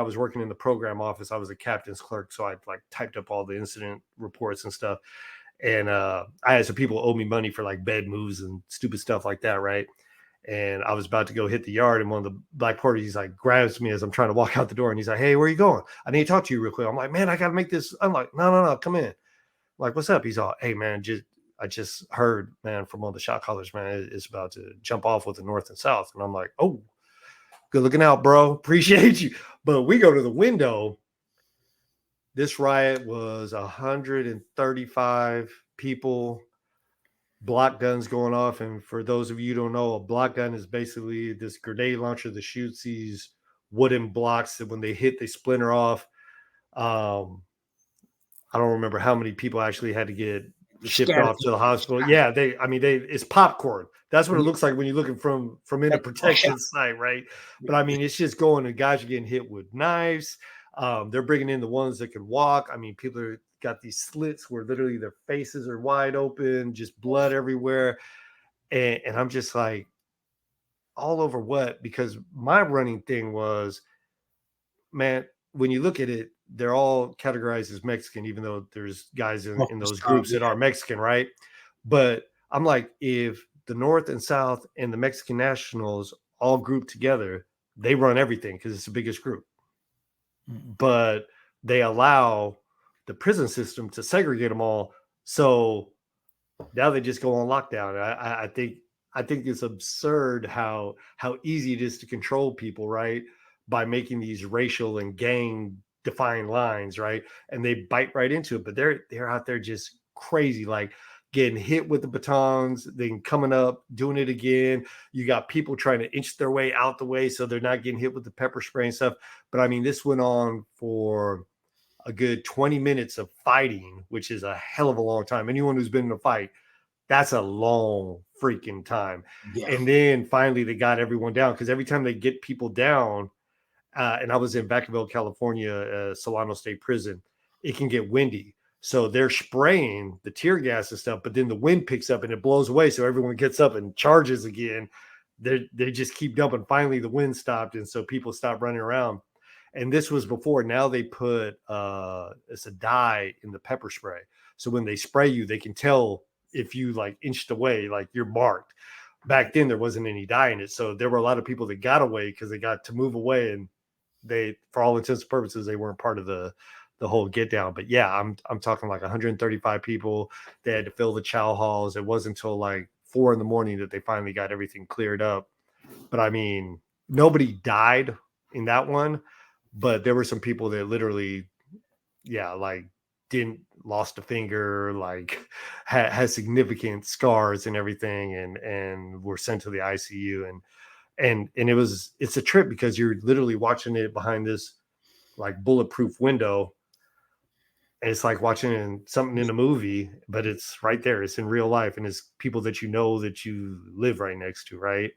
was working in the program office. I was a captain's clerk, so I like typed up all the incident reports and stuff. And I had some people owe me money for like bed moves and stupid stuff like that, right? And I was about to go hit the yard, and one of the black porters, he's like, grabs me as I'm trying to walk out the door, and he's like, "Hey, where are you going? I need to talk to you real quick." I'm like, "Man, I got to make this." I'm like, No, come in." I'm like, "What's up?" He's all, "Hey, man, I just heard, man, from one of the shot callers, man, it's about to jump off with the North and South." And I'm like, "Oh, good looking out, bro. Appreciate you." But we go to the window. This riot was 135 people, block guns going off. And for those of you who don't know, a block gun is basically this grenade launcher that shoots these wooden blocks that when they hit, they splinter off. Um, I don't remember how many people actually had to get shipped off to the hospital. Yeah, it's popcorn. That's what it looks like when you're looking from in a protection site, right? But I mean, it's just going, and guys are getting hit with knives. They're bringing in the ones that can walk. I mean, people are got these slits where literally their faces are wide open, just blood everywhere. And I'm just like, all over what? Because my running thing was, man, when you look at it, they're all categorized as Mexican, even though there's guys in those groups that are Mexican, right? But I'm like, if the North and South and the Mexican nationals all group together, they run everything because it's the biggest group. But they allow the prison system to segregate them all. So now they just go on lockdown. I think it's absurd how easy it is to control people, right? By making these racial and gang defined lines, right? And they bite right into it, but they're out there just crazy, like getting hit with the batons, then coming up, doing it again. You got people trying to inch their way out the way so they're not getting hit with the pepper spray and stuff. But I mean, this went on for a good 20 minutes of fighting, which is a hell of a long time. Anyone who's been in a fight, that's a long freaking time. Yeah. And then finally they got everyone down, because every time they get people down, and I was in Vacaville, California, Solano State Prison, it can get windy. So they're spraying the tear gas and stuff, but then the wind picks up and it blows away. So everyone gets up and charges again. They just keep dumping. Finally, the wind stopped, and so people stopped running around. And this was before. Now they put it's a dye in the pepper spray. So when they spray you, they can tell if you like inched away, like you're marked. Back then, there wasn't any dye in it. So there were a lot of people that got away because they got to move away, and they, for all intents and purposes, they weren't part of the whole get down. But yeah, I'm talking like 135 people. They had to fill the chow halls. It wasn't until like 4 a.m. that they finally got everything cleared up. But I mean, nobody died in that one, but there were some people that literally, yeah, like lost a finger, like had significant scars and everything, and were sent to the ICU. And it's a trip because you're literally watching it behind this like bulletproof window. And it's like watching something in a movie, but it's right there. It's in real life, and it's people that you know that you live right next to, right?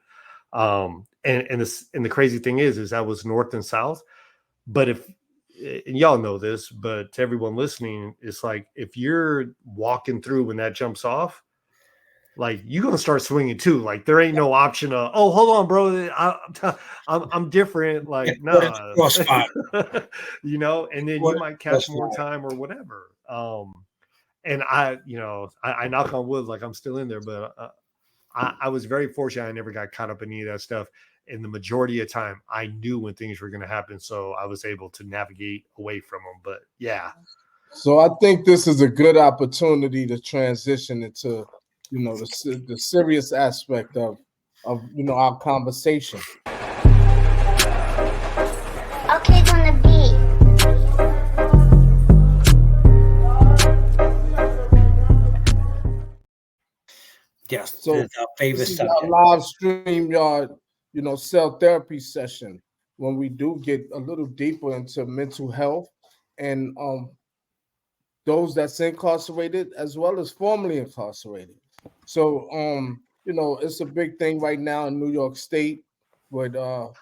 And the crazy thing is that was North and South. But and y'all know this, but to everyone listening, it's like if you're walking through when that jumps off, like you're gonna start swinging too. Like there ain't no option of, oh, hold on, bro, I'm different. Like nah, you know, and then you might catch more time or whatever. And I knock on wood, like I'm still in there, but I was very fortunate. I never got caught up in any of that stuff. And the majority of time, I knew when things were going to happen, so I was able to navigate away from them. But yeah. So I think this is a good opportunity to transition into, the serious aspect of our conversation. Okay, on the beat. Yes. So our favorite this is subject. our live stream yard, cell therapy session, when we do get a little deeper into mental health and those that's incarcerated as well as formerly incarcerated. So it's a big thing right now in New York State with a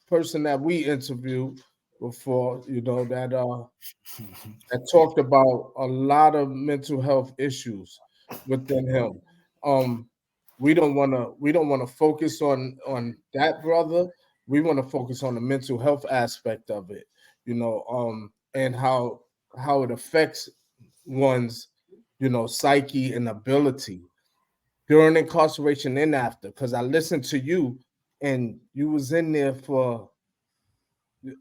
person that we interviewed before, that talked about a lot of mental health issues within him. We don't want to focus on that brother, we want to focus on the mental health aspect of it, and how it affects one's, psyche and ability during incarceration and after. Because I listened to you, and you was in there for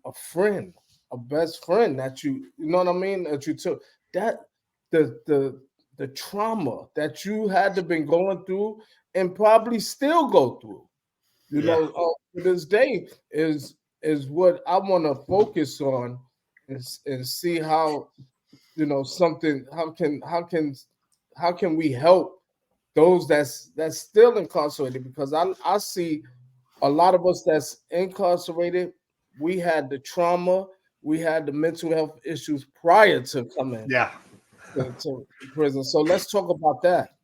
a friend, a best friend that you know what I mean, that you took that the trauma that you had to been going through and probably still go through, Yeah. to this day is what I want to focus on, and see how, something how can we help those that's still incarcerated, because I see a lot of us that's incarcerated, we had the trauma, we had the mental health issues prior to coming Yeah. to prison. So let's talk about that.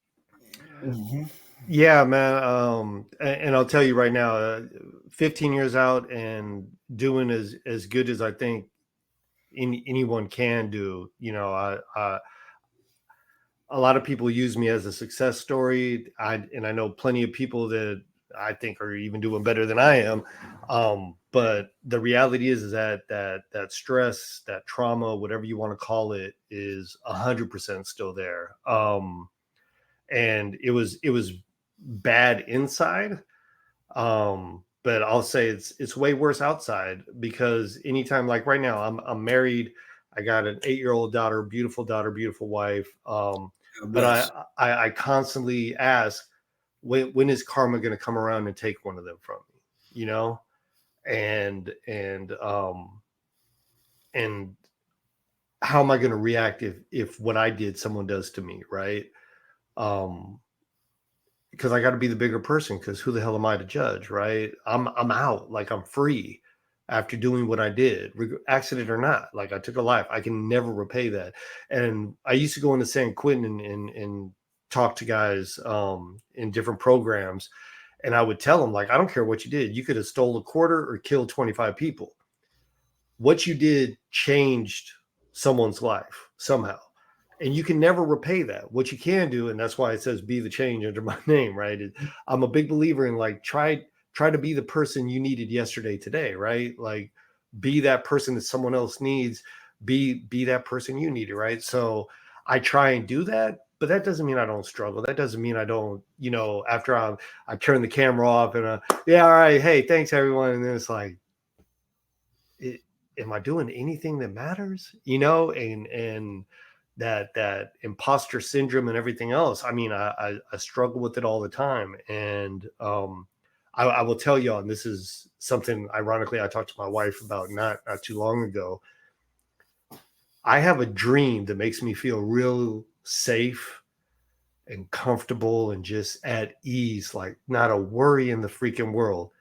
Mhm. Yeah, man. And I'll tell you right now, 15 years out and doing as good as I think anyone can do. A lot of people use me as a success story. I know plenty of people that I think are even doing better than I am. But the reality is that stress, that trauma, whatever you want to call it, is 100% still there. And it was bad inside. But I'll say it's way worse outside, because anytime, like right now, I'm married. I got an 8-year-old daughter, beautiful wife. God But bless. I constantly ask, when is karma going to come around and take one of them from me? You know, and how am I going to react if what I did someone does to me, right? Um, because I got to be the bigger person. Because who the hell am I to judge, right? I'm out, like I'm free after doing what I did, accident or not. Like I took a life. I can never repay that. And I used to go into San Quentin and talk to guys in different programs, and I would tell them, like, I don't care what you did. You could have stole a quarter or killed 25 people. What you did changed someone's life somehow, and you can never repay that. What you can do, and that's why it says be the change under my name, right? I'm a big believer in, like, try to be the person you needed yesterday today, right? Like, be that person that someone else needs. Be that person you needed, right? So I try and do that, but that doesn't mean I don't struggle. That doesn't mean I don't, after I turn the camera off and yeah, all right, hey, thanks everyone, and then it's like, it, am I doing anything that matters? And that imposter syndrome and everything else. I mean, I struggle with it all the time. And I will tell y'all, and this is something ironically I talked to my wife about not too long ago. I have a dream that makes me feel real safe and comfortable and just at ease, like not a worry in the freaking world.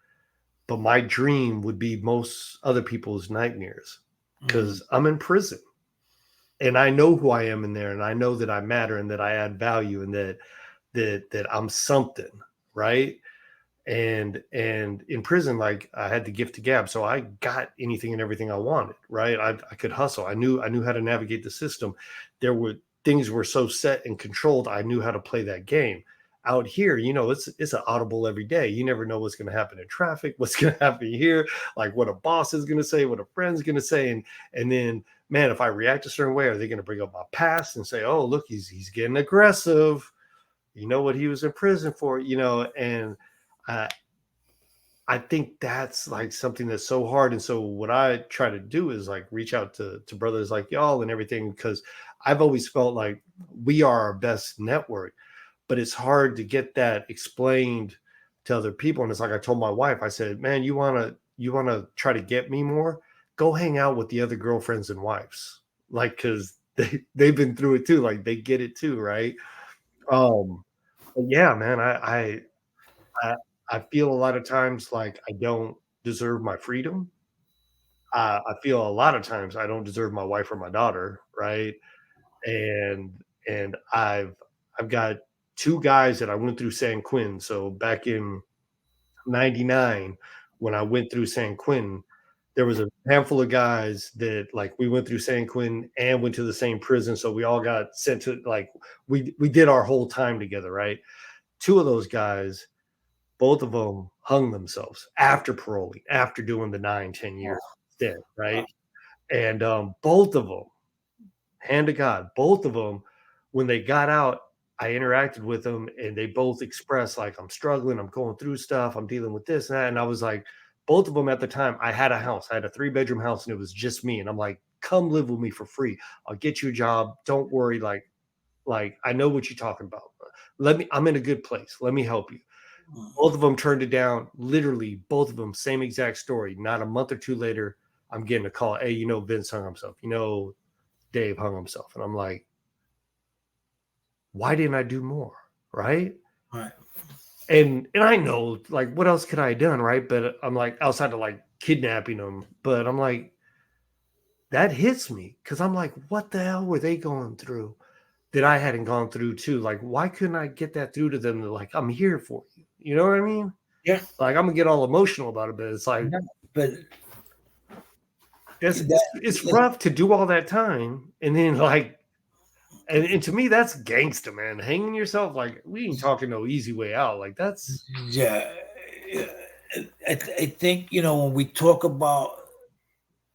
But my dream would be most other people's nightmares, because I'm in prison and I know who I am in there, and I know that I matter and that I add value, and that I'm something, right? And in prison, like, I had the gift of gab, so I got anything and everything I wanted, right? I could hustle. I knew how to navigate the system. There were things were so set and controlled. I knew how to play that game. Out here, it's an audible every day. You never know what's going to happen in traffic, what's going to happen here, like what a boss is going to say, what a friend's going to say, and then, man, if I react a certain way, are they going to bring up my past and say, oh, look, he's getting aggressive? You know what he was in prison for? And uh, I think that's like something that's so hard. And so what I try to do is like reach out to brothers like y'all and everything, because I've always felt like we are our best network, but it's hard to get that explained to other people. And it's like I told my wife, I said, man, you wanna try to get me more? Go hang out with the other girlfriends and wives. Like, cause they've been through it too. Like they get it too, right? Um, but yeah, man, I I feel a lot of times like I don't deserve my freedom. I feel a lot of times I don't deserve my wife or my daughter, right? And I've got two guys that I went through San Quentin. So back in '99, when I went through San Quentin, there was a handful of guys that, like, we went through San Quentin and went to the same prison. So we all got sent to, like, we did our whole time together, right? Two of those guys both of them hung themselves after paroling, after doing the 9-10 year stint, right? And both of them, hand to God, both of them, when they got out, I interacted with them and they both expressed like, I'm struggling, I'm going through stuff, I'm dealing with this and that. And I was like, both of them at the time, I had a house, I had a 3-bedroom house and it was just me. And I'm like, come live with me for free. I'll get you a job. Don't worry. Like I know what you're talking about. I'm in a good place. Let me help you. Both of them turned it down. Literally, both of them, same exact story. Not a month or two later, I'm getting a call. Hey, Vince hung himself. Dave hung himself. And I'm like, why didn't I do more? Right. Right. And I know, like, what else could I have done? Right. But I'm like, outside of like kidnapping them. But I'm like, that hits me because I'm like, what the hell were they going through that I hadn't gone through too? Like, why couldn't I get that through to them? That, like, I'm here for you. You know what I mean? Yeah. Like, I'm gonna get all emotional about it, but it's like, But it's rough to do all that time and then like, and to me that's gangster, man. Hanging yourself, like, we ain't talking no easy way out. Like, that's yeah, I think when we talk about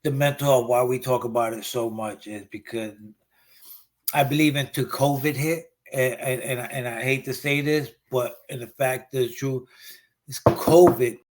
the mental health, why we talk about it so much is because I believe until COVID hit, and I hate to say this, but in the fact is true, it's COVID